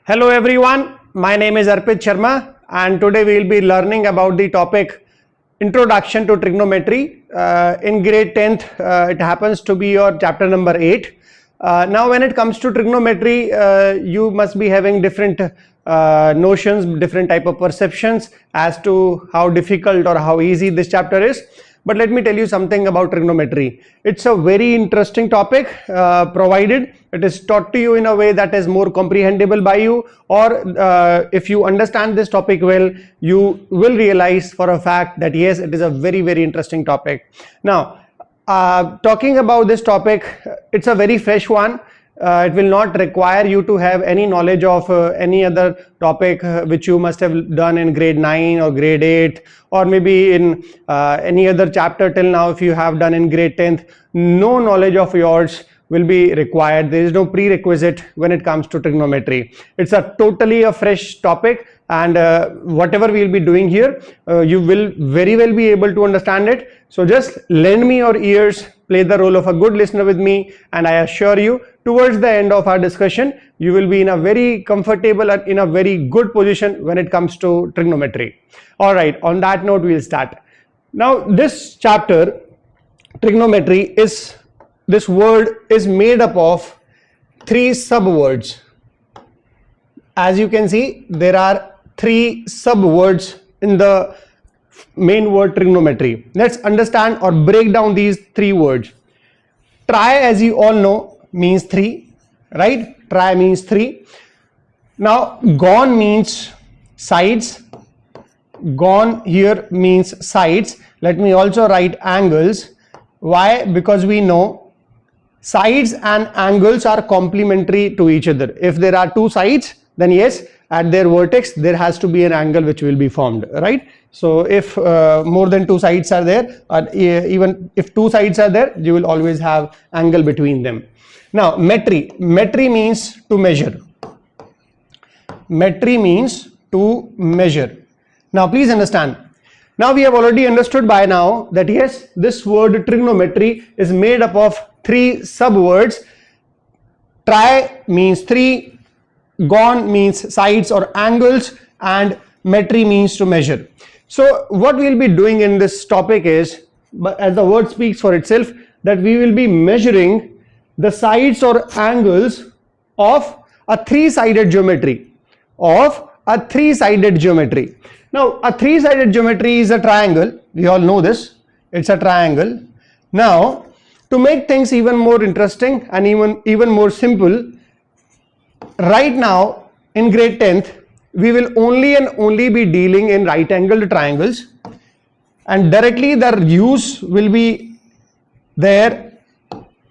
Hello everyone, my name is Arpit Sharma and today we will be learning about the topic Introduction to Trigonometry. In grade 10th, it happens to be your chapter number 8. Now when it comes to trigonometry, you must be having different notions, different type of perceptions as to how difficult or how easy this chapter is. But let me tell you something about trigonometry. It's a very interesting topic, provided it is taught to you in a way that is more comprehensible by you, or if you understand this topic well, you will realize for a fact that yes, it is a very interesting topic. Now, talking about this topic, it's a very fresh one. It will not require you to have any knowledge of any other topic which you must have done in grade 9 or grade 8 or maybe in any other chapter till now. If you have done in grade 10th, no knowledge of yours will be required. There is no prerequisite when it comes to trigonometry. It's a totally a fresh topic, and whatever we will be doing here, you will very well be able to understand it. So just lend me your ears, play the role of a good listener with me, and I assure you, towards the end of our discussion, you will be in a very comfortable and in a very good position when it comes to trigonometry. All right, on that note, we will start. Now, this chapter, trigonometry, this word is made up of 3 subwords. As you can see, there are 3 subwords in the main word trigonometry. Let's understand or break down these 3 words. Tri, as you all know, means 3, right? Tri means 3. Now, gon means sides. Gon here means sides. Let me also write angles. Why? Because we know sides and angles are complementary to each other. If there are 2 sides, then yes, at their vertex there has to be an angle which will be formed, right? So if more than 2 sides are there, or even if 2 sides are there, you will always have angle between them. Now, metry means to measure. Metry means to measure. Now please understand. Now we have already understood by now that yes, this word trigonometry is made up of 3 subwords. Tri means 3, gon means sides or angles, and metry means to measure. So what we will be doing in this topic is, as the word speaks for itself, that we will be measuring the sides or angles of a 3-sided geometry. Now a 3-sided geometry is a triangle. We all know this. It's a triangle. Now, to make things even more interesting and even more simple, right now in grade 10th, we will only and only be dealing in right angled triangles, and directly the use will be there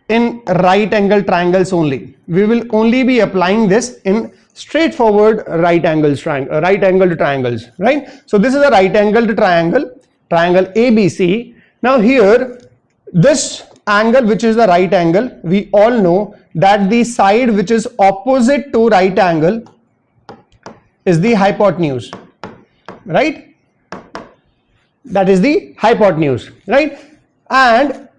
in right angled triangles only. We will only be applying this in straightforward right angled triangles, right? So this is a right angled triangle ABC. Now here, this angle which is the right angle, we all know that the side which is opposite to right angle is the hypotenuse, right? That is the hypotenuse, right? And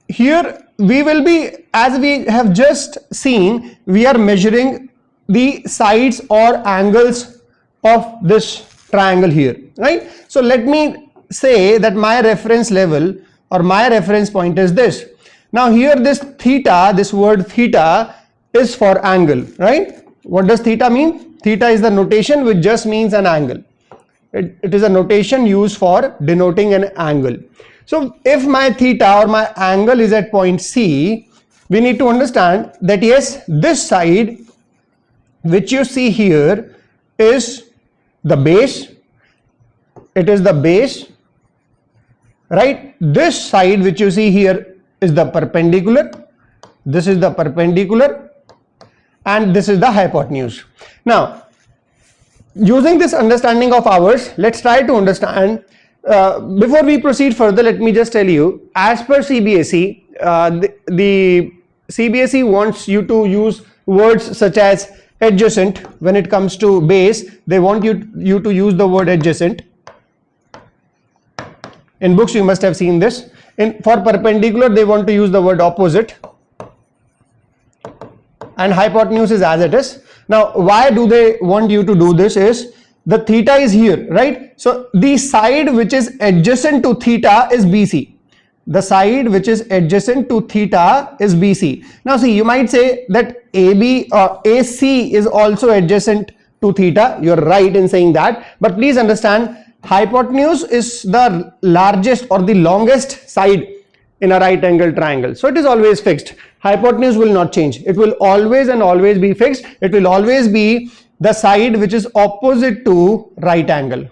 here we will be, as we have just seen, we are measuring the sides or angles of this triangle here, right? So let me say that my reference level or my reference point is this. Now here this theta, this word theta is for angle, right? What does theta mean? Theta is the notation which just means an angle. It is a notation used for denoting an angle. So if my theta or my angle is at point C, we need to understand that yes, this side which you see here is the base. It is the base, right? This side which you see here is the perpendicular. This is the perpendicular, and this is the hypotenuse. Now, using this understanding of ours, let's try to understand. Before we proceed further, let me just tell you, as per CBSE, the CBSE wants you to use words such as adjacent. When it comes to base, they want you to use the word adjacent. In books you must have seen this. For perpendicular, they want to use the word opposite, and hypotenuse is as it is. Now, why do they want you to do this is the theta is here, right? So the side which is adjacent to theta is BC. The side which is adjacent to theta is BC. Now see, you might say that AB or AC is also adjacent to theta. You're right in saying that, but please understand, hypotenuse is the largest or the longest side in a right angle triangle. So it is always fixed. Hypotenuse will not change. It will always and always be fixed. It will always be the side which is opposite to right angle.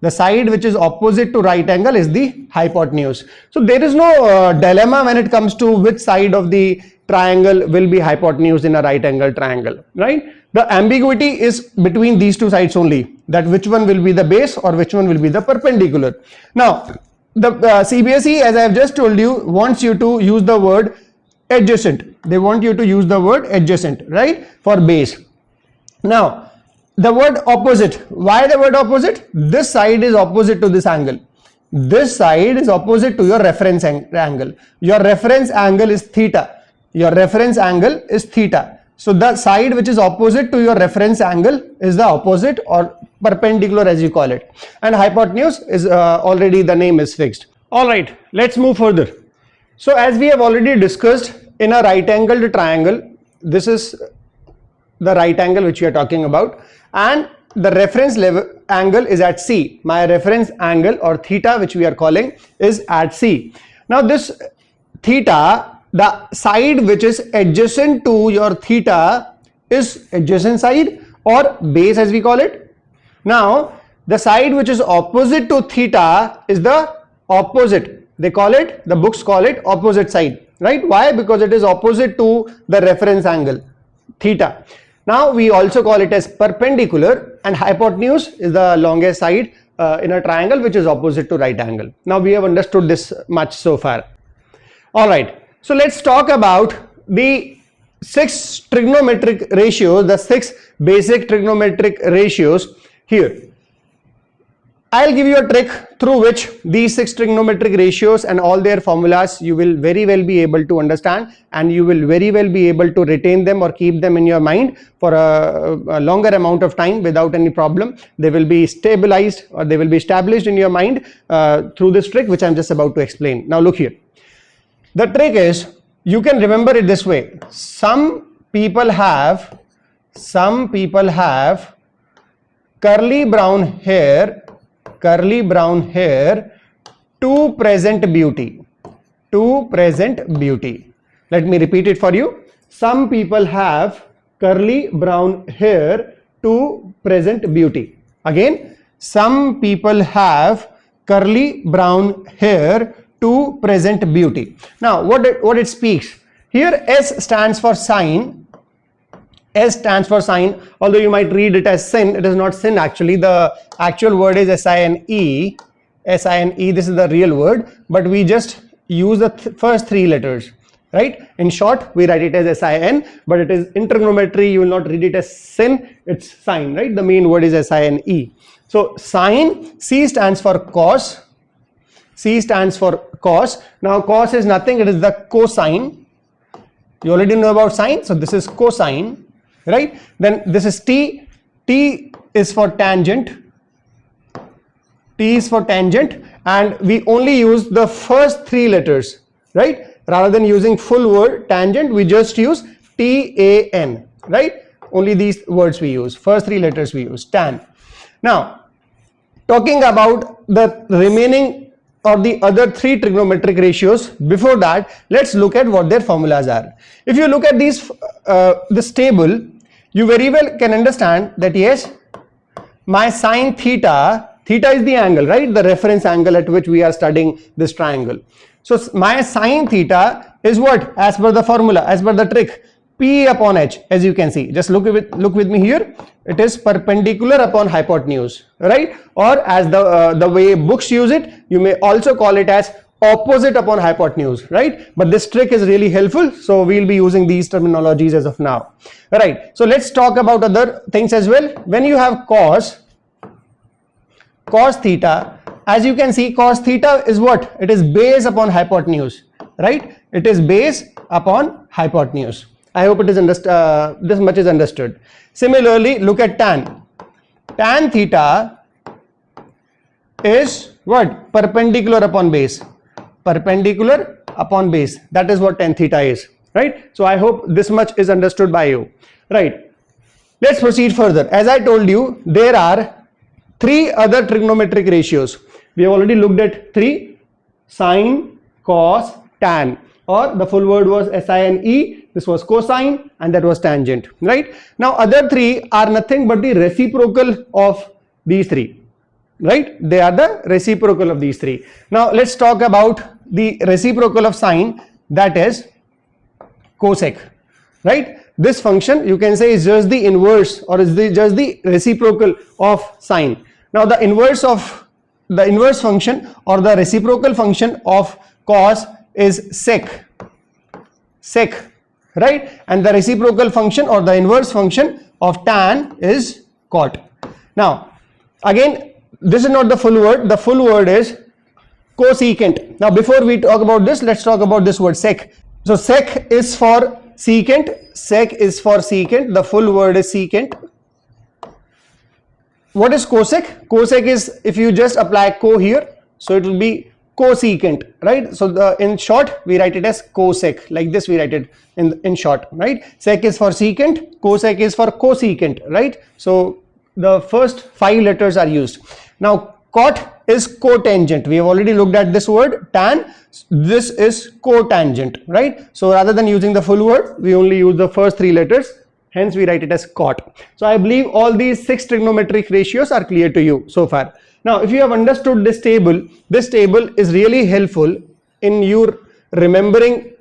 The side which is opposite to right angle is the hypotenuse. So there is no dilemma when it comes to which side of the triangle will be hypotenuse in a right angle triangle, right? The ambiguity is between these two sides only, that which one will be the base or which one will be the perpendicular. Now, the CBSE, as I have just told you, wants you to use the word adjacent. They want you to use the word adjacent, right, for base. Now, the word opposite. Why the word opposite? This side is opposite to this angle. This side is opposite to your reference angle. Your reference angle is theta. Your reference angle is theta. So the side which is opposite to your reference angle is the opposite or perpendicular, as you call it. And hypotenuse is already, the name is fixed. All right, let's move further. So as we have already discussed, in a right angled triangle, this is the right angle which we are talking about, and the reference level angle is at C. My reference angle or theta, which we are calling, is at C. Now this theta, the side which is adjacent to your theta is adjacent side or base, as we call it. Now the side which is opposite to theta is the opposite. They call it, the books call it opposite side, right? Why? Because it is opposite to the reference angle theta. Now we also call it as perpendicular, and hypotenuse is the longest side in a triangle which is opposite to right angle. Now we have understood this much so far. All right. So let's talk about the 6 trigonometric ratios, the 6 basic trigonometric ratios here. I'll give you a trick through which these 6 trigonometric ratios and all their formulas you will very well be able to understand, and you will very well be able to retain them or keep them in your mind for a longer amount of time without any problem. They will be stabilized or they will be established in your mind through this trick which I'm just about to explain. Now look here. The trick is, you can remember it this way. Some people have curly brown hair to present beauty. Let me repeat it for you. Some people have curly brown hair to present beauty. Again, some people have curly brown hair to present beauty. Now what it speaks here, S stands for sign. S stands for sign, although you might read it as sin. It is not sin actually. The actual word is S-I-N-E. S-I-N-E, this is the real word, but we just use the first 3 letters, right? In short, we write it as S-I-N, but it is in trigonometry, you will not read it as sin, it's sine, right? The main word is S-I-N-E. So sine, C stands for cos. C stands for cos. Now cos is nothing, it is the cosine. You already know about sine, so this is cosine, right? Then this is T. T is for tangent. T is for tangent, and we only use the first 3 letters, right? Rather than using full word tangent, we just use T-A-N, right? Only these words we use, first 3 letters we use, tan. Now, talking about the remaining or the other 3 trigonometric ratios, before that, let's look at what their formulas are. If you look at these, this table, you very well can understand that yes, my sine theta, theta is the angle, right? The reference angle at which we are studying this triangle. So my sine theta is what? As per the formula, as per the trick, P upon H, as you can see. Just look with me here. It is perpendicular upon hypotenuse, right? Or as the way books use it, you may also call it as opposite upon hypotenuse, right? But this trick is really helpful, so we'll be using these terminologies as of now. Right. So let's talk about other things as well. When you have cos theta, as you can see, cos theta is what? It is base upon hypotenuse, right? It is base upon hypotenuse. I hope it is this much is understood. Similarly, look at tan. Tan theta is what? Perpendicular upon base. Perpendicular upon base. That is what tan theta is, right? So I hope this much is understood by you, right? Let's proceed further. As I told you, there are 3 other trigonometric ratios. We have already looked at 3: sine, cos, tan, or the full word was sine. This was cosine and that was tangent, right? Now other 3 are nothing but the reciprocal of these 3, right? They are the reciprocal of these 3. Now let's talk about the reciprocal of sine, that is cosec, right? This function you can say is just the inverse, or is just the reciprocal of sine. Now the inverse function or the reciprocal function of cos is sec, right? And the reciprocal function or the inverse function of tan is cot. Now again, this is not the full word. The full word is cosecant. Now before we talk about this, let's talk about this word sec. So sec is for secant. Sec is for secant. The full word is secant. What is cosec? Cosec is, if you just apply co here, so it will be cosecant, right? So in short we write it as cosec, like this we write it in short, right? Sec is for secant, cosec is for cosecant, right? So the first 5 letters are used. Now cot is cotangent. We have already looked at this word. Tan, this is cotangent, right? So rather than using the full word, we only use the first 3 letters, hence we write it as cot. So I believe all these 6 trigonometric ratios are clear to you so far. Now if you have understood this table is really helpful in you remembering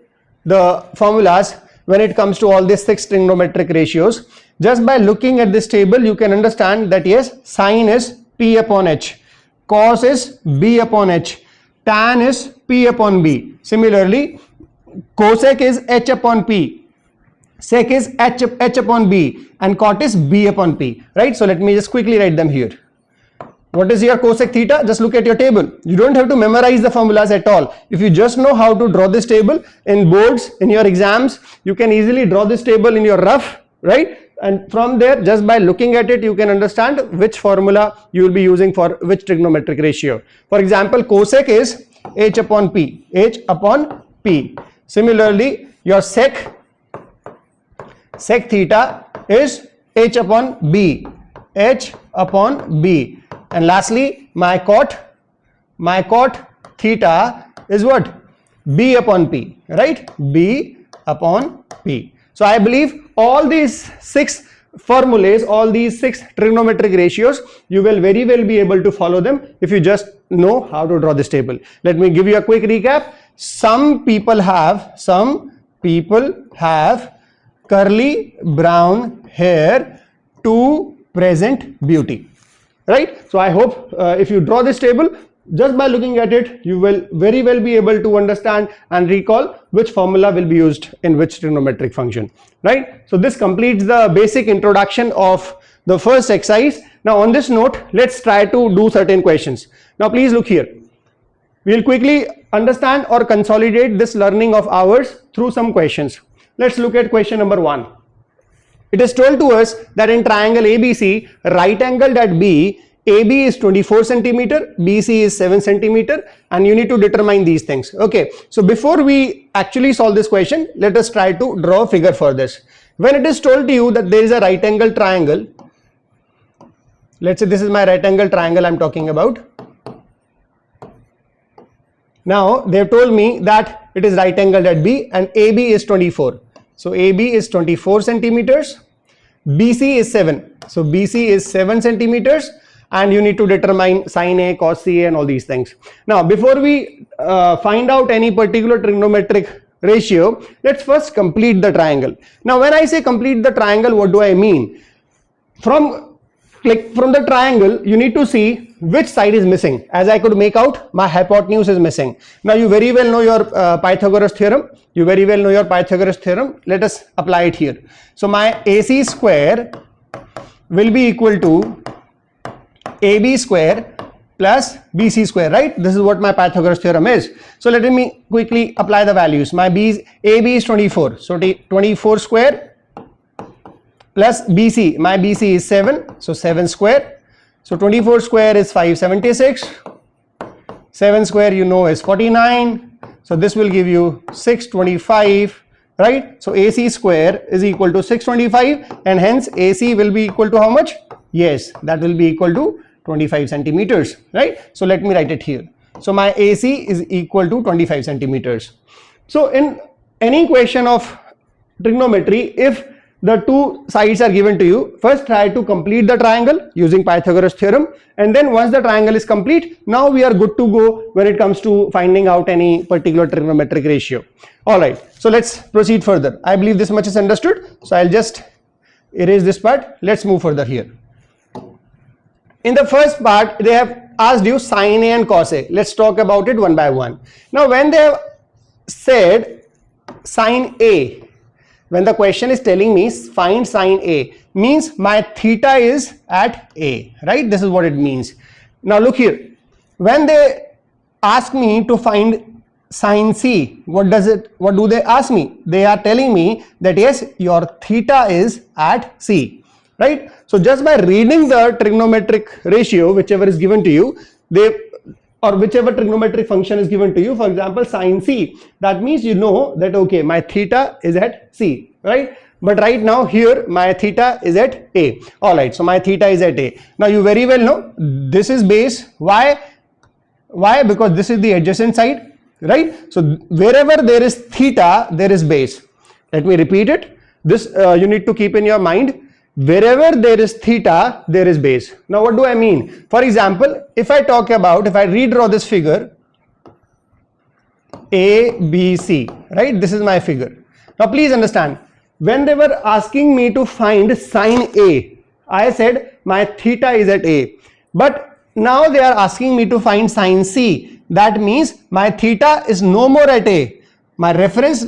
the formulas when it comes to all these 6 trigonometric ratios. Just by looking at this table you can understand that yes, sine is P upon H, cos is B upon H, tan is P upon B. Similarly, cosec is H upon P, sec is H upon B, and cot is B upon P, right? So let me just quickly write them here. What is your cosec theta? Just look at your table. You don't have to memorize the formulas at all. If you just know how to draw this table in boards, in your exams, you can easily draw this table in your rough, right? And from there, just by looking at it, you can understand which formula you will be using for which trigonometric ratio. For example, cosec is H upon P, H upon P. Similarly, your sec theta is H upon B, H upon B. And lastly, my cot theta is what? B upon P, right? B upon P. So I believe all these 6 formulas, all these 6 trigonometric ratios, you will very well be able to follow them if you just know how to draw this table. Let me give you a quick recap. Some people have curly brown hair to present beauty, right? So I hope if you draw this table, just by looking at it, you will very well be able to understand and recall which formula will be used in which trigonometric function, right? So this completes the basic introduction of the first exercise. Now on this note, let's try to do certain questions. Now please look here. We'll quickly understand or consolidate this learning of ours through some questions. Let's look at question number 1. It is told to us that in triangle ABC, right angled at B, AB is 24 centimeter, BC is 7 centimeter, and you need to determine these things. Okay, so before we actually solve this question, let us try to draw a figure for this. When it is told to you that there is a right angle triangle, let's say this is my right angle triangle I'm talking about. Now they have told me that it is right angled at B and AB is 24. So AB is 24 centimeters, BC is 7. So BC is 7 centimeters. And you need to determine sin A, cos CA and all these things. Now before we find out any particular trigonometric ratio, let's first complete the triangle. Now when I say complete the triangle, what do I mean? From the triangle, you need to see which side is missing. As I could make out, my hypotenuse is missing. Now you very well know your Pythagoras theorem. Let us apply it here. So my AC square will be equal to AB square plus BC square, right? This is what my Pythagoras theorem is. So let me quickly apply the values. My AB is 24. So 24 square plus BC. My BC is 7. So 7 square. So 24 square is 576. 7 square you know is 49. So this will give you 625. Right? So AC square is equal to 625 and hence AC will be equal to how much? Yes, that will be equal to 25 centimeters, right? So let me write it here. So my AC is equal to 25 centimeters. So in any question of trigonometry, if the two sides are given to you, first try to complete the triangle using Pythagoras theorem, and then once the triangle is complete, now we are good to go when it comes to finding out any particular trigonometric ratio. Alright, so let's proceed further. I believe this much is understood, so I'll just erase this part. Let's move further here. In the first part, they have asked you sin A and cos A. Let's talk about it one by one. Now when they have said sin A, when the question is telling me find sin A, means my theta is at A, right? This is what it means. Now look here, when they ask me to find sin C, what do they ask me? They are telling me that yes, your theta is at C, right? So just by reading the trigonometric ratio, whichever is given to you, or whichever trigonometric function is given to you, for example sin C, that means you know that okay, my theta is at C, right? But right now here my theta is at A. Alright, so my theta is at A. Now you very well know this is base. Why? Because this is the adjacent side, right? So wherever there is theta, there is base. Let me repeat it. This you need to keep in your mind. Wherever there is theta, there is base. Now what do I mean? For example, if I redraw this figure ABC, right? This is my figure. Now please understand, when they were asking me to find sin A, I said my theta is at A. But now they are asking me to find sin C. That means my theta is no more at A. My reference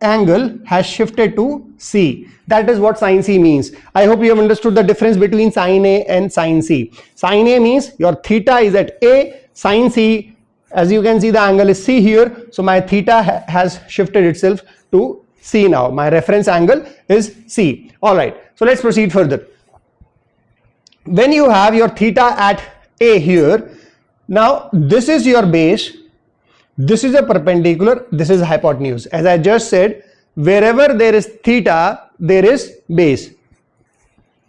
angle has shifted to C. That is what sin C means. I hope you have understood the difference between sin A and sin C. Sin A means your theta is at A. Sin C, as you can see, the angle is C here. So my theta has shifted itself to C now. My reference angle is C. Alright, so let's proceed further. When you have your theta at A here, now this is your base. This is a perpendicular, this is hypotenuse. As I just said, wherever there is theta, there is base.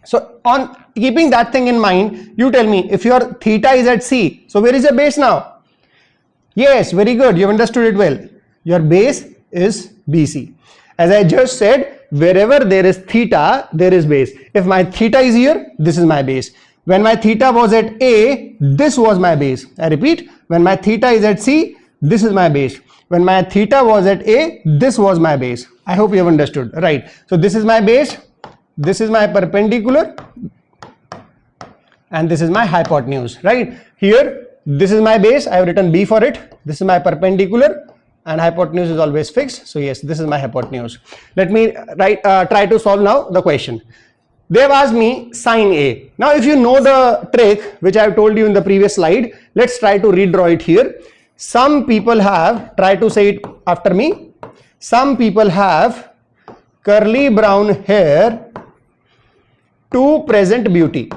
So on keeping that thing in mind, you tell me if your theta is at C, so where is your base now? Yes, very good, you've understood it well. Your base is BC. As I just said, wherever there is theta, there is base. If my theta is here, this is my base. When my theta was at A, this was my base. I repeat, when my theta is at C, this is my base. When my theta was at A, this was my base. I hope you have understood. Right. So this is my base, this is my perpendicular, and this is my hypotenuse. Right. Here, this is my base. I have written B for it. This is my perpendicular, and hypotenuse is always fixed. So yes, this is my hypotenuse. Let me try to solve now the question. They have asked me sin A. Now if you know the trick which I have told you in the previous slide, let's try to redraw it here. Some people have, try to say it after me, some people have curly brown hair to present beauty,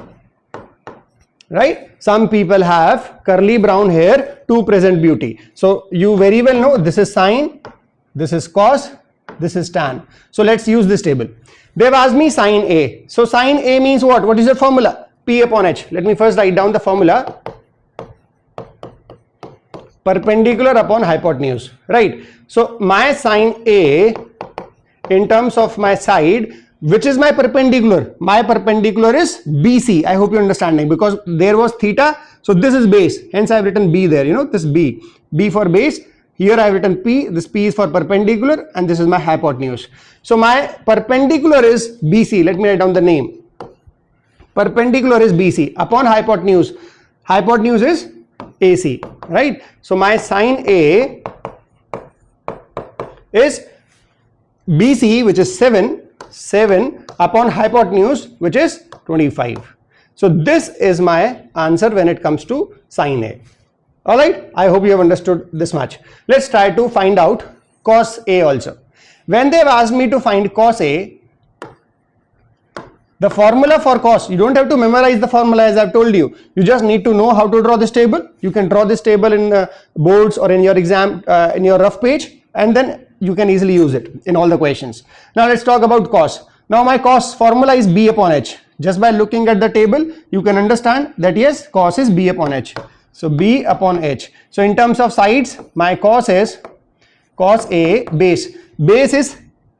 right? Some people have curly brown hair to present beauty. So you very well know this is sine, this is cos, this is tan. So let's use this table. They have asked me sin A. So sin A means what? What is the formula? P upon H. Let me first write down the formula. Perpendicular upon hypotenuse, right? So my sin A in terms of my side, which is my perpendicular? My perpendicular is BC. I hope you're understanding, because there was theta, so this is base. Hence I have written B there, you know, this B. B for base. Here I have written P. This P is for perpendicular, and this is my hypotenuse. So my perpendicular is BC. Let me write down the name. Perpendicular is BC upon hypotenuse. Hypotenuse is AC, right? So my sin A is BC, which is 7 upon hypotenuse, which is 25. So this is my answer when it comes to sine A. Alright, I hope you have understood this much. Let's try to find out cos A also. When they have asked me to find cos A, the formula for cos, you don't have to memorize the formula as I've told you. You just need to know how to draw this table. You can draw this table in boards or in your exam, in your rough page, and then you can easily use it in all the questions. Now let's talk about cos. Now my cos formula is B upon H. Just by looking at the table, you can understand that yes, cos is B upon H. So B upon H. So in terms of sides, my cos is cos A base. Base is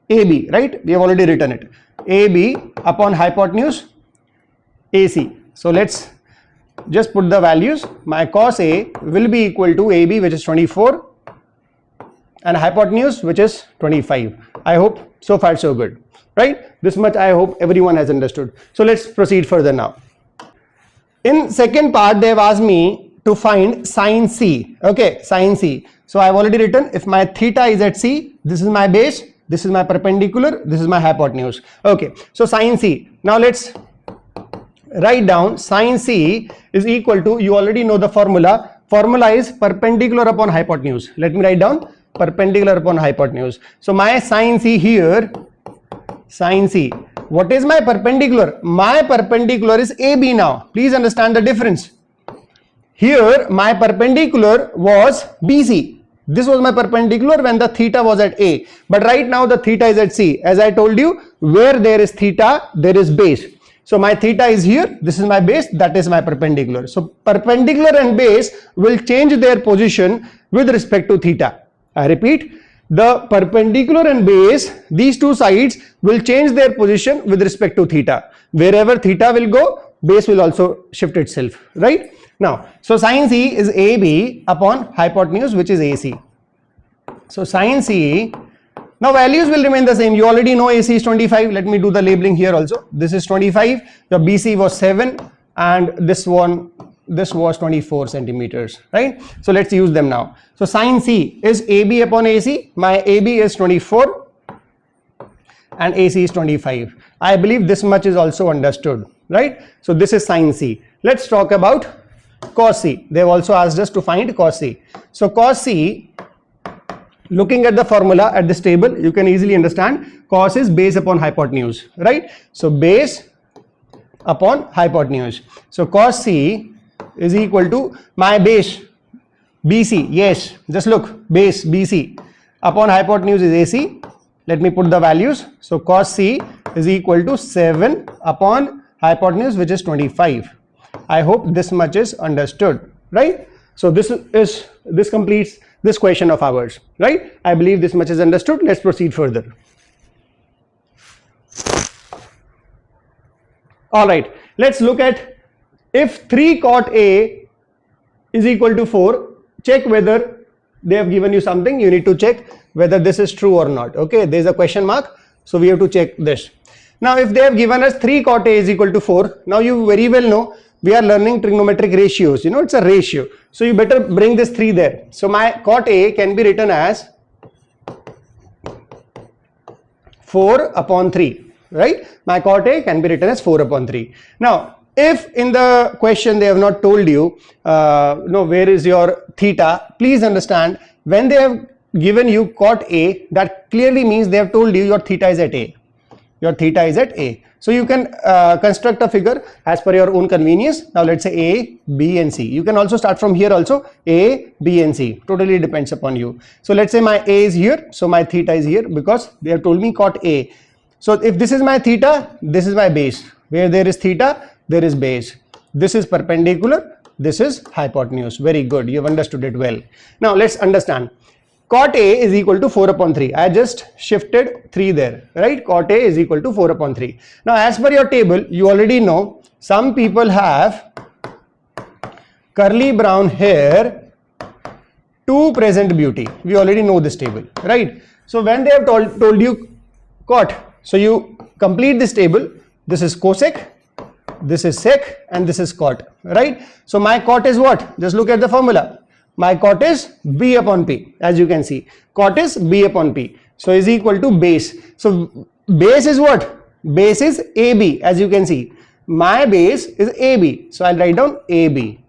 AB, right? We have already written it. AB upon hypotenuse AC. So let's just put the values. My cos A will be equal to AB, which is 24, and hypotenuse, which is 25. I hope so far so good, right? This much I hope everyone has understood. So let's proceed further now. In second part, they have asked me to find sine C. Okay, sine C. So I have already written, if my theta is at C, this is my base, this is my perpendicular, this is my hypotenuse. Okay, so sine C. Now let's write down sine C is equal to, you already know the formula. Formula is perpendicular upon hypotenuse. Let me write down perpendicular upon hypotenuse. So my sine C here, sine C. What is my perpendicular? My perpendicular is AB now. Please understand the difference. Here my perpendicular was BC. This was my perpendicular when the theta was at A. But right now the theta is at C. As I told you, where there is theta, there is base. So my theta is here. This is my base. That is my perpendicular. So perpendicular and base will change their position with respect to theta. I repeat, the perpendicular and base, these two sides will change their position with respect to theta. Wherever theta will go, base will also shift itself, right? Now, so sine C is AB upon hypotenuse, which is AC. So sine C, now values will remain the same. You already know AC is 25. Let me do the labeling here also. This is 25. Your BC was 7, and this was 24 centimeters, right? So let's use them now. So sine C is AB upon AC. My AB is 24 and AC is 25. I believe this much is also understood, right? So this is sine C. Let's talk about cos C. They have also asked us to find cos C. So cos C, looking at the formula at this table, you can easily understand cos is base upon hypotenuse, right? So base upon hypotenuse. So cos C is equal to my base BC. Yes, just look, base BC upon hypotenuse is AC. Let me put the values. So cos C is equal to 7 upon hypotenuse, which is 25. I hope this much is understood, right? So this completes this question of ours, right? I believe this much is understood. Let's proceed further. All right, let's look at if 3 cot A is equal to 4, check whether they have given you something. You need to check whether this is true or not. Okay, there is a question mark, so we have to check this. Now if they have given us 3 cot A is equal to 4, now you very well know we are learning trigonometric ratios. You know, it's a ratio, so you better bring this 3 there. So my cot A can be written as 4 upon 3, right? My cot A can be written as 4 upon 3. Now if in the question they have not told you where is your theta, please understand, when they have given you cot A, that clearly means they have told you your theta is at A. Your theta is at A. So you can construct a figure as per your own convenience. Now let's say A, B and C. You can also start from here also, A, B and C. Totally depends upon you. So let's say my A is here, so my theta is here because they have told me cot A. So if this is my theta, this is my base. Where there is theta, there is base. This is perpendicular, this is hypotenuse. Very good, you have understood it well. Now let's understand. Cot A is equal to 4 upon 3. I just shifted 3 there, right? Cot A is equal to 4 upon 3. Now as per your table, you already know some people have curly brown hair to present beauty. We already know this table, right? So when they have told you cot, so you complete this table. This is cosec, this is sec, and this is cot, right? So my cot is what? Just look at the formula. My cot is B upon P, as you can see. Cot is B upon P. So is equal to base. So base is what? Base is AB, as you can see. My base is AB. So I'll write down AB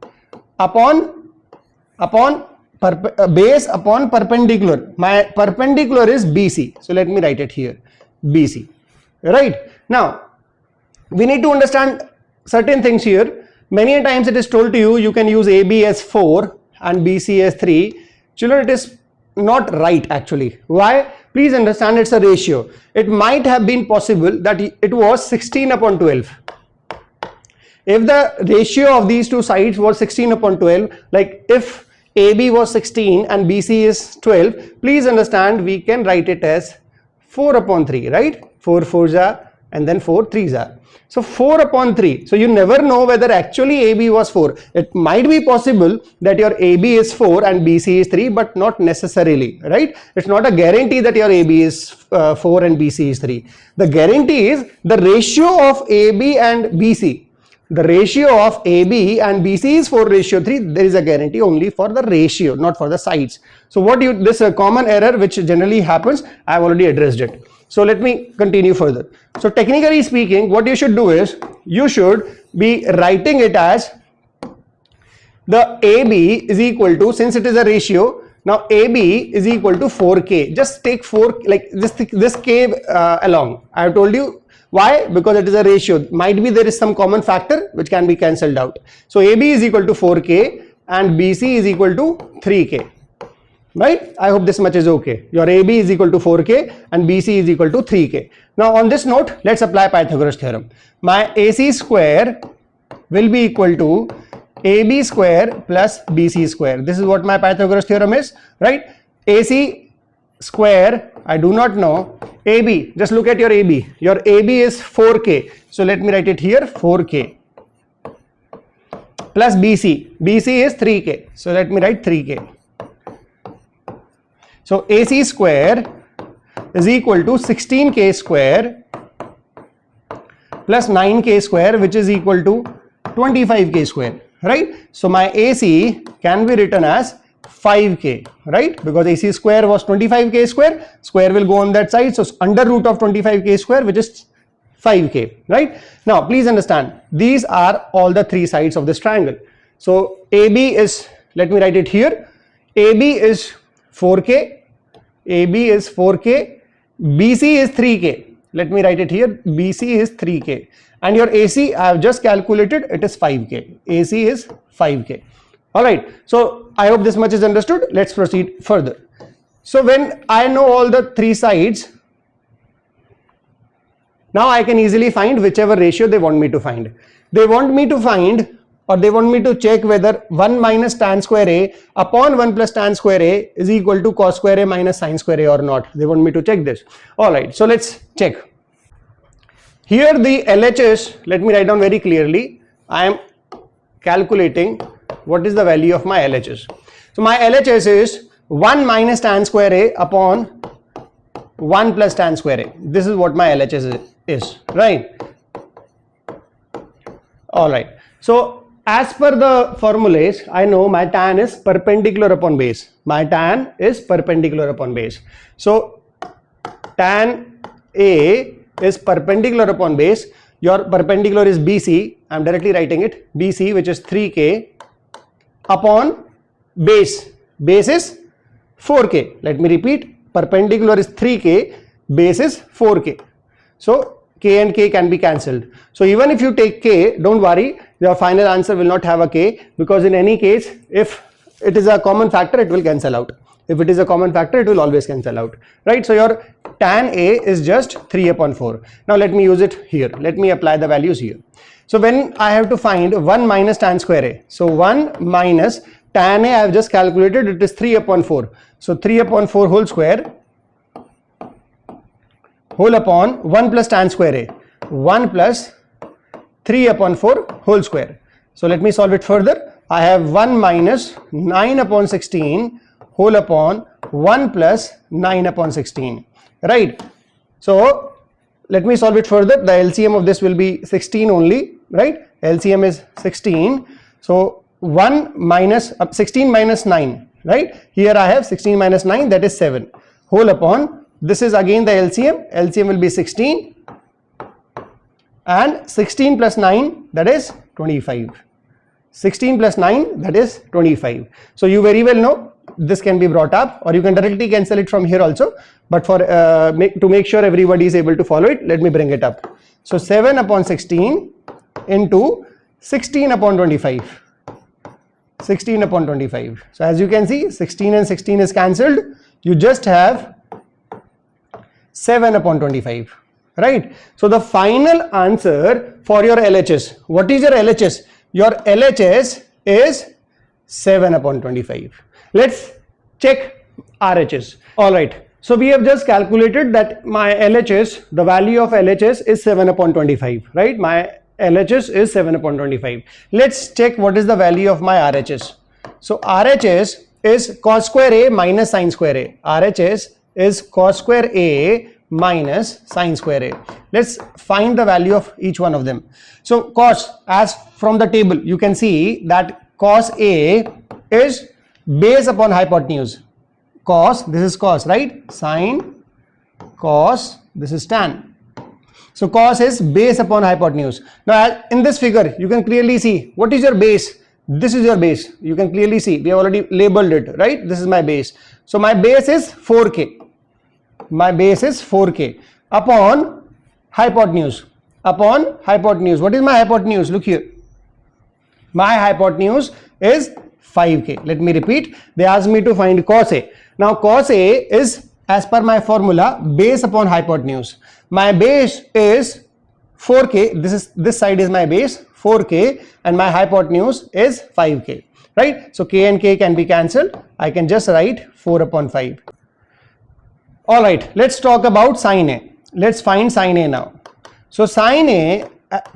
upon base upon perpendicular. My perpendicular is BC. So let me write it here, BC. Right? Now, we need to understand certain things here. Many a times it is told to you, you can use AB as 4 and BC as 3. Children, it is not right actually. Why? Please understand, it's a ratio. It might have been possible that it was 16 upon 12. If the ratio of these two sides was 16 upon 12, like if AB was 16 and BC is 12, please understand we can write it as 4 upon 3, right? 4 4s are and then 4 3s are. So 4 upon 3. So you never know whether actually AB was 4. It might be possible that your AB is 4 and BC is 3, but not necessarily, right? It's not a guarantee that your AB is 4 and BC is 3. The guarantee is the ratio of AB and BC. The ratio of AB and BC is 4:3. There is a guarantee only for the ratio, not for the sides. So this is a common error which generally happens. I have already addressed it. So let me continue further. So technically speaking, what you should do is, you should be writing it as the AB is equal to, since it is a ratio, now AB is equal to 4K. Just take 4, like this K along. I have told you why, because it is a ratio. Might be there is some common factor which can be cancelled out. So AB is equal to 4K and BC is equal to 3K. Right? I hope this much is okay. Your AB is equal to 4K and BC is equal to 3K. Now on this note, let's apply Pythagoras theorem. My AC square will be equal to AB square plus BC square. This is what my Pythagoras theorem is, right? AC square, I do not know. AB, just look at your AB. Your AB is 4K. So let me write it here, 4K. Plus BC. BC is 3K. So let me write 3K. So AC square is equal to 16K square plus 9K square, which is equal to 25K square, right? So my AC can be written as 5K, right? Because AC square was 25K square, square will go on that side. So under root of 25K square, which is 5K, right? Now please understand, these are all the three sides of this triangle. So AB is, let me write it here, AB is 4K, AB is 4K, BC is 3K. Let me write it here, BC is 3K. And your AC, I have just calculated, it is 5K. AC is 5K. Alright, so I hope this much is understood. Let's proceed further. So when I know all the three sides, now I can easily find whichever ratio they want me to find. They want me to find, or they want me to check whether 1 minus tan square A upon 1 plus tan square A is equal to cos square A minus sin square A or not. They want me to check this. Alright, so let's check. Here the LHS, let me write down very clearly. I am calculating what is the value of my LHS. So my LHS is 1 minus tan square A upon 1 plus tan square A. This is what my LHS is, right? Alright, so as per the formulas, I know my tan is perpendicular upon base. My tan is perpendicular upon base. So tan A is perpendicular upon base. Your perpendicular is BC. I am directly writing it, BC, which is 3K upon base. Base is 4K. Let me repeat, perpendicular is 3K, base is 4K. So K and K can be cancelled. So even if you take K, don't worry, your final answer will not have a K, because in any case, if it is a common factor, it will cancel out. If it is a common factor, it will always cancel out, right? So your tan A is just 3 upon 4. Now let me use it here. Let me apply the values here. So when I have to find 1 minus tan square A, so 1 minus tan A, I have just calculated, it is 3 upon 4. So 3 upon 4 whole square, whole upon 1 plus tan square A, 1 plus 3 upon 4 whole square. So let me solve it further. I have 1 minus 9 upon 16 whole upon 1 plus 9 upon 16, right? So let me solve it further. The LCM of this will be 16 only, right? LCM is 16. So 1 minus 16 minus 9, right? Here I have 16 minus 9, that is 7, whole upon, this is again the LCM. LCM will be 16 and 16 plus 9, that is 25. 16 plus 9, that is 25. So you very well know this can be brought up, or you can directly cancel it from here also, but for to make sure everybody is able to follow it, let me bring it up. So 7 upon 16 into 16 upon 25. 16 upon 25. So as you can see, 16 and 16 is cancelled. You just have 7 upon 25, right? So the final answer for your LHS, what is your LHS? Your LHS is 7 upon 25. Let's check RHS. All right. So we have just calculated that my LHS, the value of LHS is 7 upon 25, right? My LHS is 7 upon 25. Let's check what is the value of my RHS. So RHS is cos square A minus sin square A. RHS is cos square A minus sin square A. Let's find the value of each one of them. So cos, as from the table you can see that cos A is base upon hypotenuse. Cos, this is cos, right? Sin, cos, this is tan. So cos is base upon hypotenuse. Now in this figure you can clearly see what is your base. This is your base. You can clearly see we have already labeled it, right? This is my base. So my base is 4k. My base is 4k upon hypotenuse. Upon hypotenuse. What is my hypotenuse? Look here. My hypotenuse is 5k. Let me repeat. They asked me to find cos A. Now cos A is, as per my formula, base upon hypotenuse. My base is 4k. This side is my base, 4k, and my hypotenuse is 5k, right? So k and k can be cancelled. I can just write 4 upon 5. All right, let's talk about sin A. Let's find sin A now. So sin A,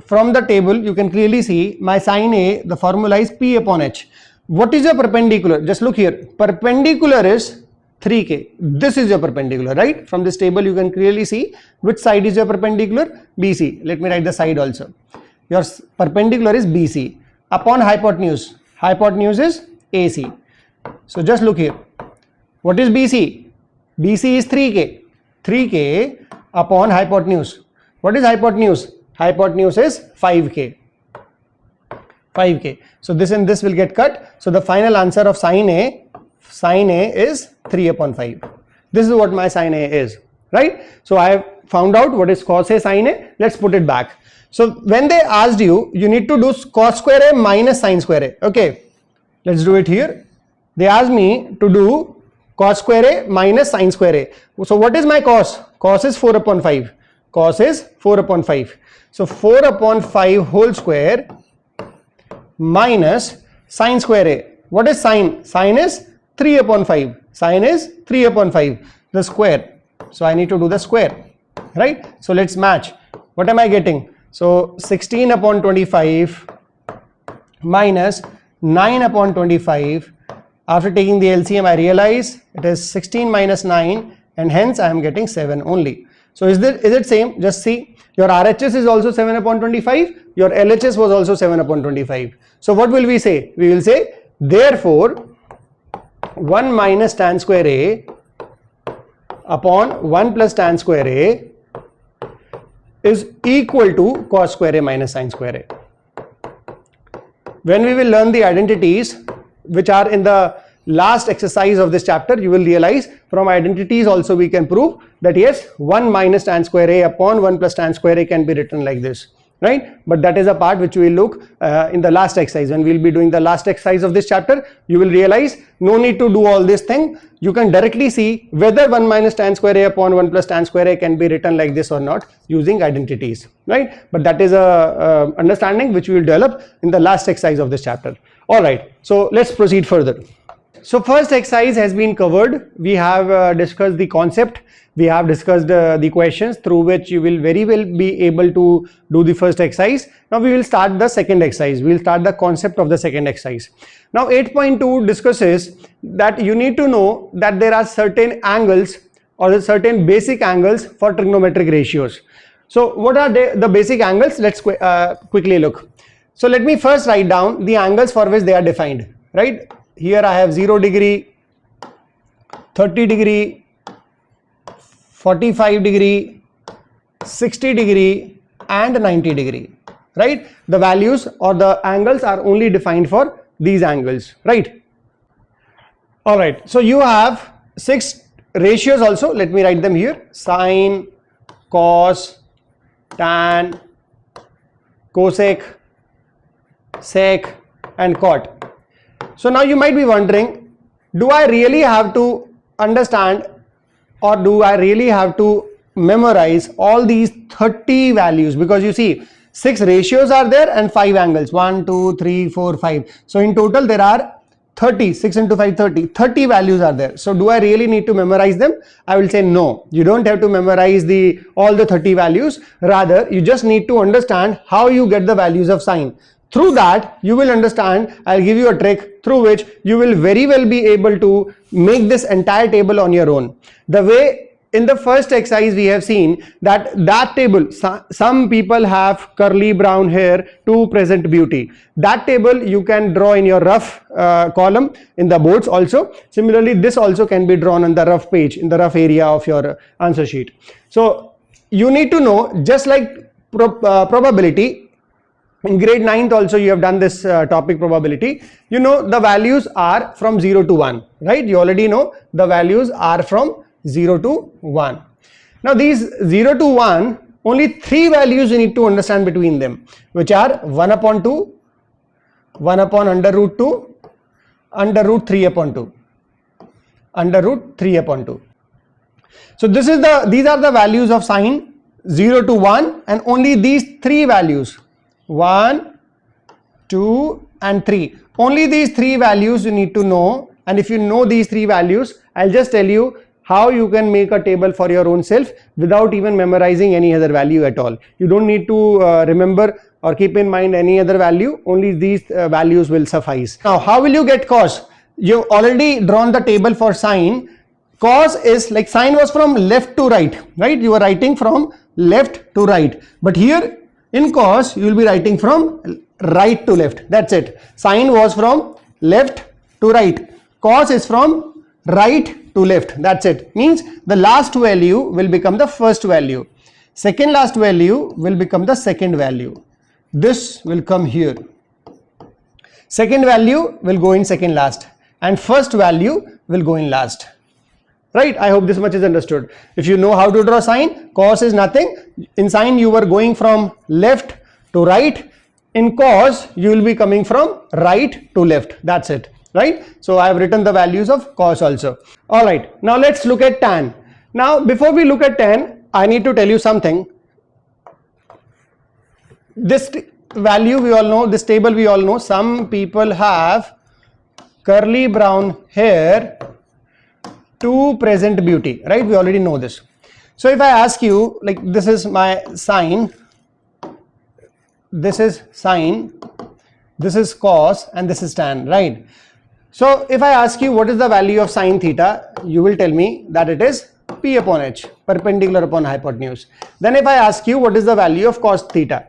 from the table you can clearly see my sin A, the formula is P upon H. What is your perpendicular? Just look here. Perpendicular is 3k. This is your perpendicular, right? From this table you can clearly see which side is your perpendicular. BC. Let me write the side also. Your perpendicular is BC upon hypotenuse. Hypotenuse is AC. So just look here. What is BC? BC is 3k. 3k upon hypotenuse. What is hypotenuse? Hypotenuse is 5k. 5k. So this and this will get cut. So the final answer of sin A is 3 upon 5. This is what my sin A is, right? So I have found out what is cos A sin A. Let's put it back. So when they asked you, you need to do cos square A minus sin square A. Okay, let's do it here. They asked me to do cos square A minus sin square A. So what is my cos? Cos is 4 upon 5. Cos is 4 upon 5. So 4 upon 5 whole square minus sin square A. What is sin? Sin is 3 upon 5. Sin is 3 upon 5. The square. So I need to do the square. Right? So let's match. What am I getting? So 16 upon 25 minus 9 upon 25. After taking the LCM, I realize it is 16 minus 9, and hence I am getting 7 only. So is it same? Just see. Your RHS is also 7 upon 25. Your LHS was also 7 upon 25. So what will we say? We will say, therefore, 1 minus tan square A upon 1 plus tan square A is equal to cos square A minus sin square A. When we will learn the identities which are in the last exercise of this chapter, you will realize from identities also we can prove that yes, 1 minus tan square A upon 1 plus tan square A can be written like this, right? But that is a part which we will look in the last exercise. When we will be doing the last exercise of this chapter, you will realize no need to do all this thing. You can directly see whether 1 minus tan square A upon 1 plus tan square A can be written like this or not using identities, right? But that is a understanding which we will develop in the last exercise of this chapter. All right, so let's proceed further. So first exercise has been covered. We have discussed the concept. We have discussed the questions through which you will very well be able to do the first exercise. Now we will start the second exercise. We will start the concept of the second exercise. Now 8.2 discusses that you need to know that there are certain angles or certain basic angles for trigonometric ratios. So what are the basic angles? Let's quickly look. So let me first write down the angles for which they are defined, right? Here I have 0 degree, 30 degree, 45 degree, 60 degree, and 90 degree, right? The values or the angles are only defined for these angles, right? All right, so you have 6 ratios also. Let me write them here: sine, cos, tan, cosec, sec and cot. So now you might be wondering, do I really have to understand, or do I really have to memorize all these 30 values? Because you see 6 ratios are there and 5 angles, 1 2 3 4 5. So in total there are 30. 6 into 5, 30 values are there. So do I really need to memorize them? I will say no, you don't have to memorize all the 30 values. Rather, you just need to understand how you get the values of sine. Through that you will understand, I'll give you a trick through which you will very well be able to make this entire table on your own. The way in the first exercise we have seen that table, some people have curly brown hair to present beauty. That table you can draw in your rough column in the boards also. Similarly, this also can be drawn on the rough page, in the rough area of your answer sheet. So you need to know, just like probability, in grade 9th also you have done this topic probability. You know the values are from 0 to 1, right? You already know the values are from 0 to 1. Now these 0 to 1, only 3 values you need to understand between them, which are 1 upon 2, 1 upon under root 2, under root 3 upon 2, under root 3 upon 2. So these are the values of sine 0 to 1, and only these 3 values, 1, 2 and 3. Only these 3 values you need to know, and if you know these 3 values, I'll just tell you how you can make a table for your own self without even memorizing any other value at all. You don't need to remember or keep in mind any other value, only these values will suffice. Now how will you get cos? You've already drawn the table for sine. Cos is like, sine was from left to right, right? You are writing from left to right, but here in cos you will be writing from right to left. That's it. Sine was from left to right, cos is from right to left. That's it. Means the last value will become the first value, second last value will become the second value. This will come here, second value will go in second last, and first value will go in last, right? I hope this much is understood. If you know how to draw sine, cos is nothing. In sine you were going from left to right, in cos you will be coming from right to left. That's it, right? So I have written the values of cos also. All right, now let's look at tan. Now before we look at tan, I need to tell you something. This value we all know, this table we all know. Some people have curly brown hair to present beauty, right? We already know this. So if I ask you, like, this is my sine, this is sine, this is cos, and this is tan, right? So if I ask you what is the value of sine theta, you will tell me that it is P upon H, perpendicular upon hypotenuse. Then if I ask you what is the value of cos theta,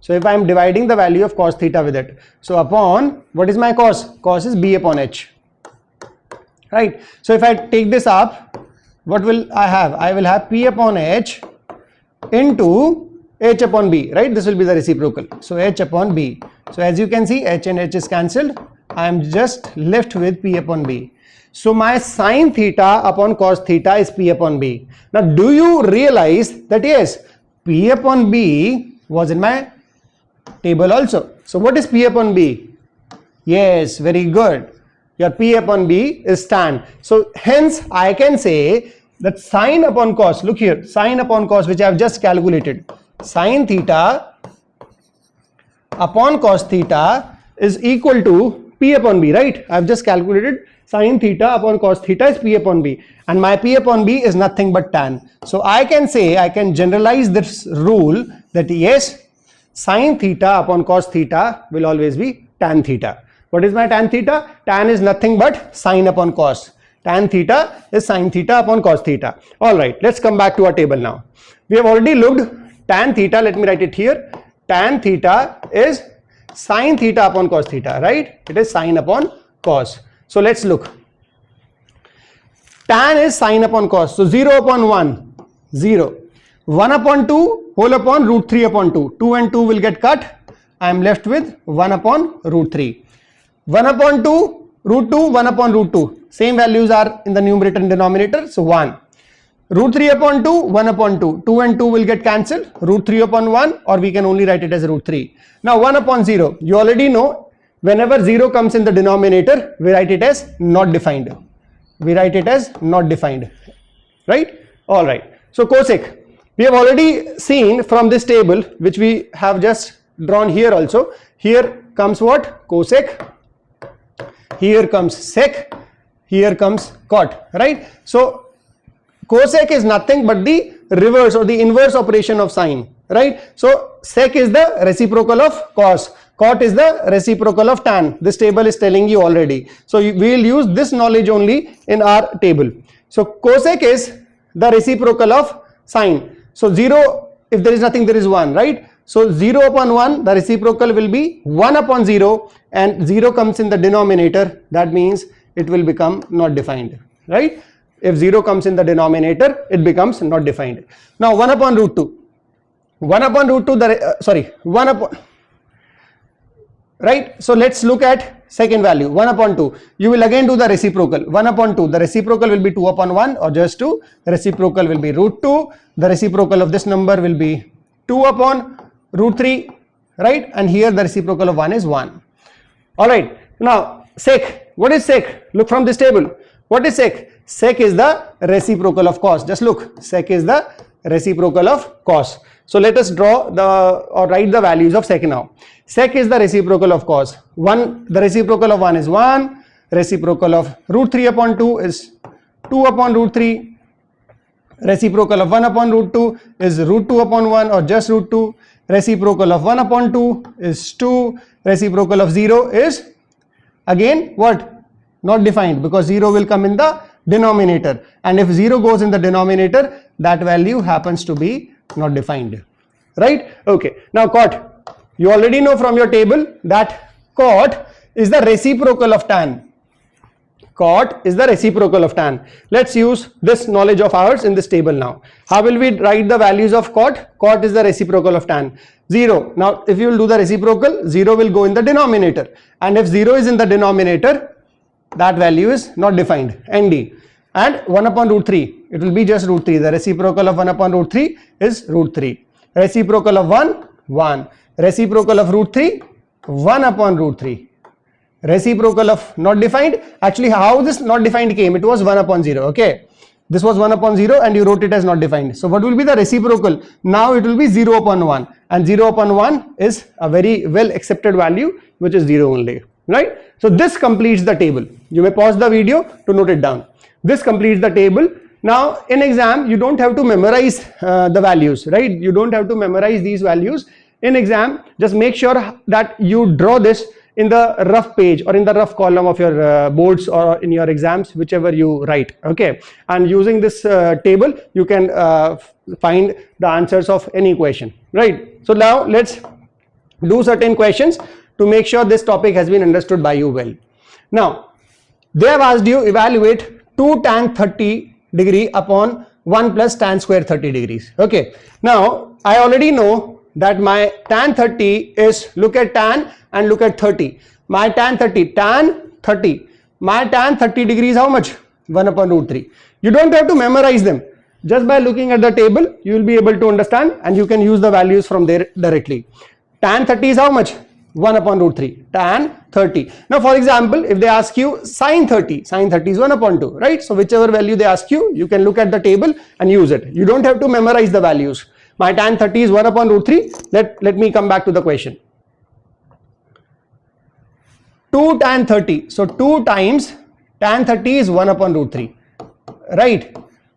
so if I am dividing the value of cos theta with it, so upon, what is my cos? Cos is B upon H, right? So if I take this up, what will I have? I will have P upon H into H upon B, right? This will be the reciprocal. So H upon B. So as you can see, H and H is cancelled. I am just left with P upon B. So my sine theta upon cos theta is P upon B. Now do you realize that yes, P upon B was in my table also. So what is P upon B? Yes, very good. Your P upon B is tan. So hence I can say that sine upon cos, look here, sine upon cos, which I have just calculated, sine theta upon cos theta is equal to P upon B, right? I have just calculated sine theta upon cos theta is P upon B, and my P upon B is nothing but tan. So I can say, I can generalize this rule that yes, sine theta upon cos theta will always be tan theta. What is my tan theta? Tan is nothing but sine upon cos. Tan theta is sine theta upon cos theta. Alright, let's come back to our table now. We have already looked tan theta, let me write it here. Tan theta is sine theta upon cos theta, right? It is sine upon cos. So let's look. Tan is sine upon cos. So 0 upon 1, 0. 1 upon 2, whole upon root 3 upon 2. 2 and 2 will get cut. I am left with 1 upon root 3. 1 upon 2, root 2, 1 upon root 2. Same values are in the numerator and denominator, so 1. Root 3 upon 2, 1 upon 2. 2 and 2 will get cancelled. Root 3 upon 1, or we can only write it as root 3. Now 1 upon 0. You already know whenever 0 comes in the denominator, we write it as not defined. We write it as not defined. Right? Alright. So cosec. We have already seen from this table, which we have just drawn here also. Here comes what? Cosec. Here comes sec. Here comes cot. Right? So cosec is nothing but the reverse or the inverse operation of sine, right? So sec is the reciprocal of cos, cot is the reciprocal of tan. This table is telling you already. So we will use this knowledge only in our table. So cosec is the reciprocal of sine. So 0, if there is nothing, there is 1, right? So 0 upon 1, the reciprocal will be 1 upon 0, and 0 comes in the denominator. That means it will become not defined, right? If 0 comes in the denominator, it becomes not defined. Now 1 upon root 2. 1 upon root 2, 1 upon, right? So let's look at second value, 1 upon 2. You will again do the reciprocal, 1 upon 2. The reciprocal will be 2 upon 1 or just 2. The reciprocal will be root 2. The reciprocal of this number will be 2 upon root 3, right? And here the reciprocal of 1 is 1. Alright, now sec. What is sec? Look from this table. What is sec? Sec is the reciprocal of cos. Just look, sec is the reciprocal of cos. So let us draw or write the values of sec now. Sec is the reciprocal of cos. The reciprocal of 1 is 1. Reciprocal of root 3 upon 2 is 2 upon root 3. Reciprocal of 1 upon root 2 is root 2 upon 1 or just root 2. Reciprocal of 1 upon 2 is 2. Reciprocal of 0 is again what? Not defined, because 0 will come in the denominator, and if 0 goes in the denominator, that value happens to be not defined, right? Okay, now cot. You already know from your table that cot is the reciprocal of tan. Cot is the reciprocal of tan. Let's use this knowledge of ours in this table now. How will we write the values of cot? Cot is the reciprocal of tan. 0. Now if you will do the reciprocal, 0 will go in the denominator, and if 0 is in the denominator, that value is not defined, nd. And 1 upon root 3, it will be just root 3. The reciprocal of 1 upon root 3 is root 3. Reciprocal of 1, 1. Reciprocal of root 3, 1 upon root 3. Reciprocal of not defined, actually how this not defined came, it was 1 upon 0, okay. This was 1 upon 0 and you wrote it as not defined. So what will be the reciprocal? Now it will be 0 upon 1, and 0 upon 1 is a very well accepted value, which is 0 only, right? So this completes the table. You may pause the video to note it down. This completes the table. Now in exam, you don't have to memorize the values, right? You don't have to memorize these values. In exam, just make sure that you draw this in the rough page or in the rough column of your boards or in your exams, whichever you write, okay? And using this table, you can find the answers of any question, right? So now let's do certain questions to make sure this topic has been understood by you well. Now, they have asked you evaluate 2 tan 30 degree upon 1 plus tan square 30 degrees. Okay. Now, I already know that my tan 30 is, look at tan and look at 30. My tan 30, my tan 30 degrees how much? 1 upon root 3. You don't have to memorize them. Just by looking at the table, you will be able to understand, and you can use the values from there directly. Tan 30 is how much? 1 upon root 3, tan 30. Now for example, if they ask you sin 30 is 1 upon 2, right? So whichever value they ask you, you can look at the table and use it. You don't have to memorize the values. My tan 30 is 1 upon root 3. Let me come back to the question. 2 tan 30. So 2 times tan 30 is 1 upon root 3, right?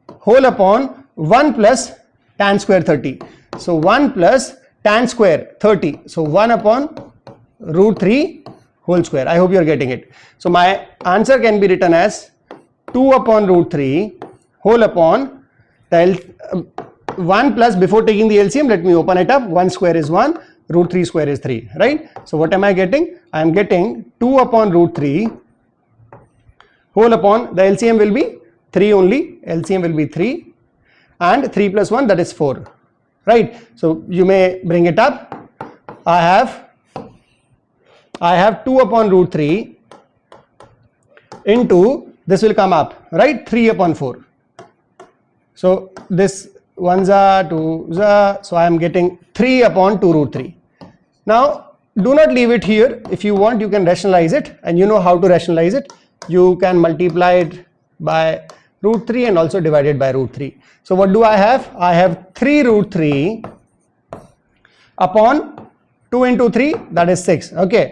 Whole upon 1 plus tan square 30. So 1 plus tan square 30. So 1 upon root 3 whole square. I hope you are getting it. So my answer can be written as 2 upon root 3 whole upon the 1 plus, before taking the LCM, let me open it up. 1 square is 1, root 3 square is 3, right? So what am I getting? I am getting 2 upon root 3 whole upon, the LCM will be 3 only, LCM will be 3, and 3 plus 1, that is 4, right? So you may bring it up. I have 2 upon root 3 into, this will come up, right, 3 upon 4. So this 1 are 2 are, so I am getting 3 upon 2 root 3. Now do not leave it here. If you want, you can rationalize it, and you know how to rationalize it. You can multiply it by root 3 and also divide it by root 3. So what do I have? I have 3 root 3 upon 2 into 3, that is 6. Okay,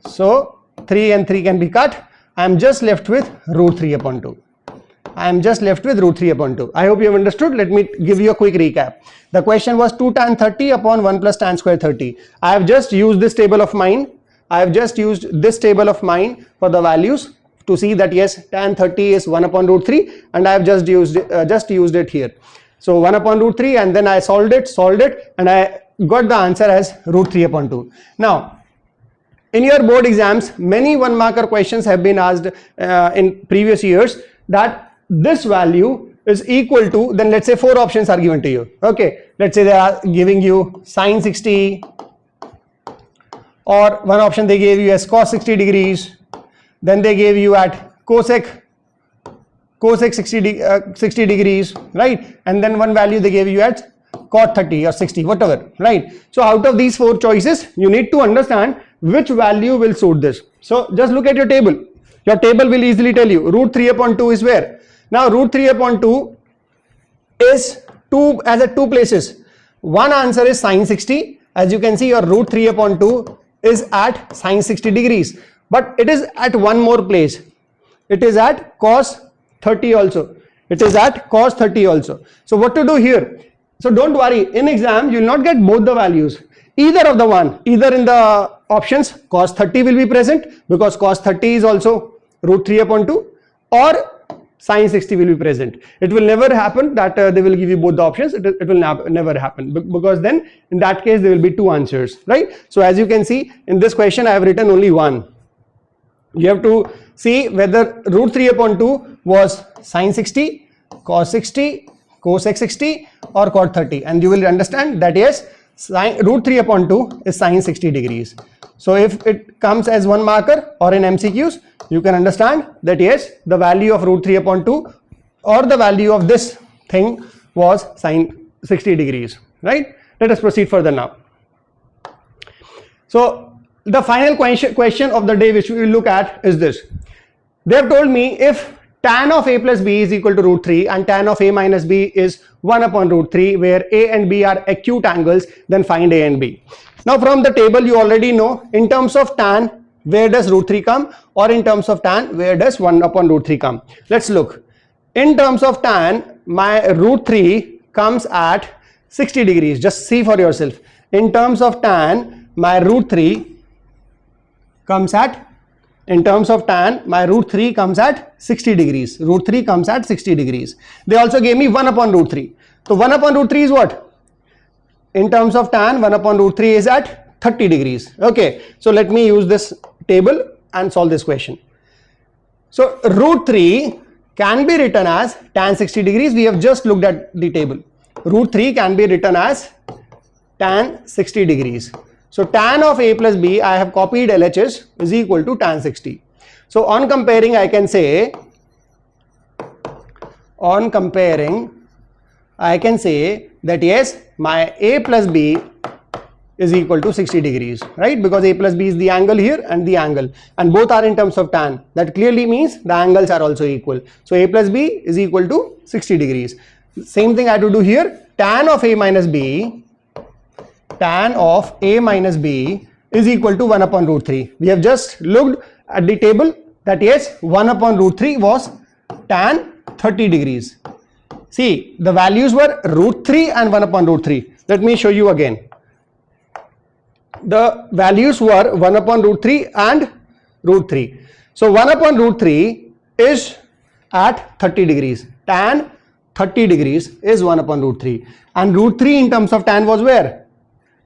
so 3 and 3 can be cut. I am just left with root 3 upon 2. I am just left with root 3 upon 2. I hope you have understood. Let me give you a quick recap. The question was 2 tan 30 upon 1 plus tan square 30. I have just used this table of mine. I have just used this table of mine for the values to see that yes, tan 30 is 1 upon root 3, and I have just used it here. So 1 upon root 3, and then I solved it, and I got the answer as root 3 upon 2. Now, in your board exams, many 1 marker questions have been asked in previous years that this value is equal to, then let's say 4 options are given to you. Okay, let's say they are giving you sine 60, or one option they gave you as cos 60 degrees, then they gave you at cosec 60 degrees, right? And then one value they gave you at cot 30 or 60, whatever, right? So out of these 4 choices, you need to understand which value will suit this. So just look at your table. Your table will easily tell you root 3 upon 2 is where. Now root 3 upon 2 is at 2 places. One answer is sine 60. As you can see, your root 3 upon 2 is at sine 60 degrees. But it is at one more place. It is at cos 30 also. It is at cos 30 also. So what to do here? So don't worry, in exam you will not get both the values. Either of the one, either in the options cos 30 will be present, because cos 30 is also root 3 upon 2, or sine 60 will be present. It will never happen that they will give you both the options. It will never happen, because then in that case there will be 2 answers, right? So as you can see, in this question I have written only one. You have to see whether root 3 upon 2 was sine 60, cos 60, cosec 60, or cot 30, and you will understand that yes, root 3 upon 2 is sine 60 degrees. So if it comes as 1 marker or in MCQs, you can understand that yes, the value of root 3 upon 2 or the value of this thing was sine 60 degrees, right? Let us proceed further now. So the final question of the day which we will look at is this. They have told me if tan of a plus b is equal to root 3 and tan of a minus b is 1 upon root 3, where a and b are acute angles, then find a and b. Now from the table you already know, in terms of tan, where does root 3 come, or in terms of tan, where does 1 upon root 3 come? Let's look. In terms of tan, my root 3 comes at 60 degrees. Just see for yourself. In terms of tan, my root 3 comes at, in terms of tan, my root 3 comes at 60 degrees. Root 3 comes at 60 degrees. They also gave me 1 upon root 3. So 1 upon root 3 is what? In terms of tan, 1 upon root 3 is at 30 degrees. Okay, so let me use this table and solve this question. So root 3 can be written as tan 60 degrees. We have just looked at the table. Root 3 can be written as tan 60 degrees. So tan of a plus b, I have copied LHS, is equal to tan 60. So on comparing, I can say that yes, my a plus b is equal to 60 degrees, right? Because a plus b is the angle here and the angle, and both are in terms of tan. That clearly means the angles are also equal. So a plus b is equal to 60 degrees. Same thing I have to do here. Tan of a minus b, tan of a minus b is equal to 1 upon root 3. We have just looked at the table that yes, 1 upon root 3 was tan 30 degrees. See, the values were root 3 and 1 upon root 3. Let me show you again. The values were 1 upon root 3 and root 3. So 1 upon root 3 is at 30 degrees. Tan 30 degrees is 1 upon root 3. And root 3 in terms of tan was where?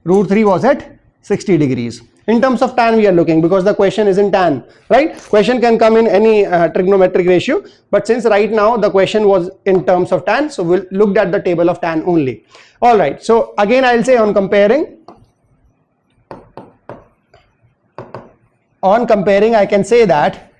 Root 3 was at 60 degrees. In terms of tan we are looking, because the question is in tan, right? Question can come in any trigonometric ratio, but since right now the question was in terms of tan, so we'll looked at the table of tan only. All right, so again I'll say on comparing I can say that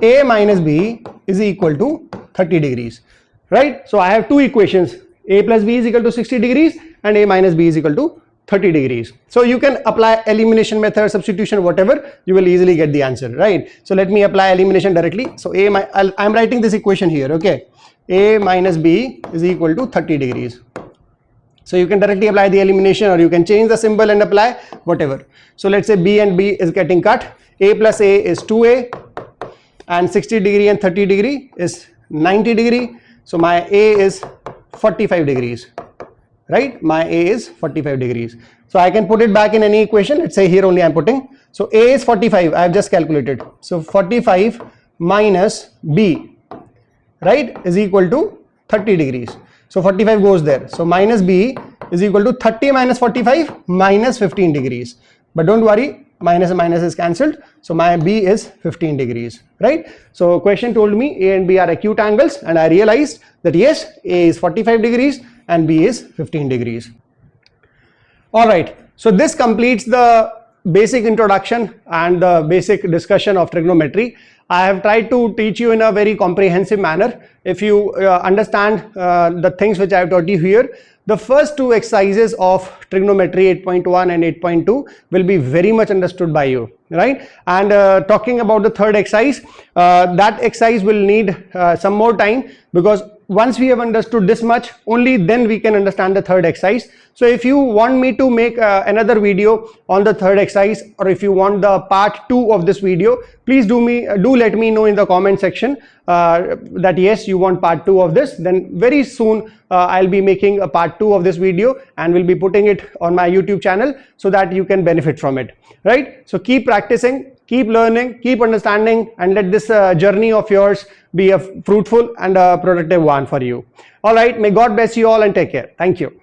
A minus B is equal to 30 degrees, right? So I have two equations, A plus B is equal to 60 degrees and A minus B is equal to 30 degrees. So you can apply elimination method, substitution, whatever, you will easily get the answer, right? So let me apply elimination directly. So I'm writing this equation here, okay? A minus B is equal to 30 degrees. So you can directly apply the elimination, or you can change the symbol and apply whatever. So let's say B and B is getting cut. A plus A is 2A, and 60 degree and 30 degree is 90 degree. So my A is 45 degrees. Right, my A is 45 degrees. So I can put it back in any equation. Let's say here only I'm putting. So A is 45, I have just calculated. So 45 minus B, right, is equal to 30 degrees. So 45 goes there. So minus B is equal to 30 minus 45 minus 15 degrees. But don't worry, minus and minus is cancelled. So my B is 15 degrees, right? So question told me A and B are acute angles, and I realized that yes, A is 45 degrees and B is 15 degrees. All right, so this completes the basic introduction and the basic discussion of trigonometry. I have tried to teach you in a very comprehensive manner. If you understand the things which I have taught you here, the first two exercises of trigonometry 8.1 and 8.2 will be very much understood by you, right? And talking about the third exercise, that exercise will need some more time, because once we have understood this much, only then we can understand the third exercise. So if you want me to make another video on the third exercise, or if you want the part 2 of this video, please do let me know in the comment section that yes, you want part 2 of this. Then very soon I'll be making a part 2 of this video and will be putting it on my YouTube channel so that you can benefit from it, right? So keep practicing, keep learning, keep understanding, and let this journey of yours be a fruitful and a productive one for you. All right, may God bless you all and take care. Thank you.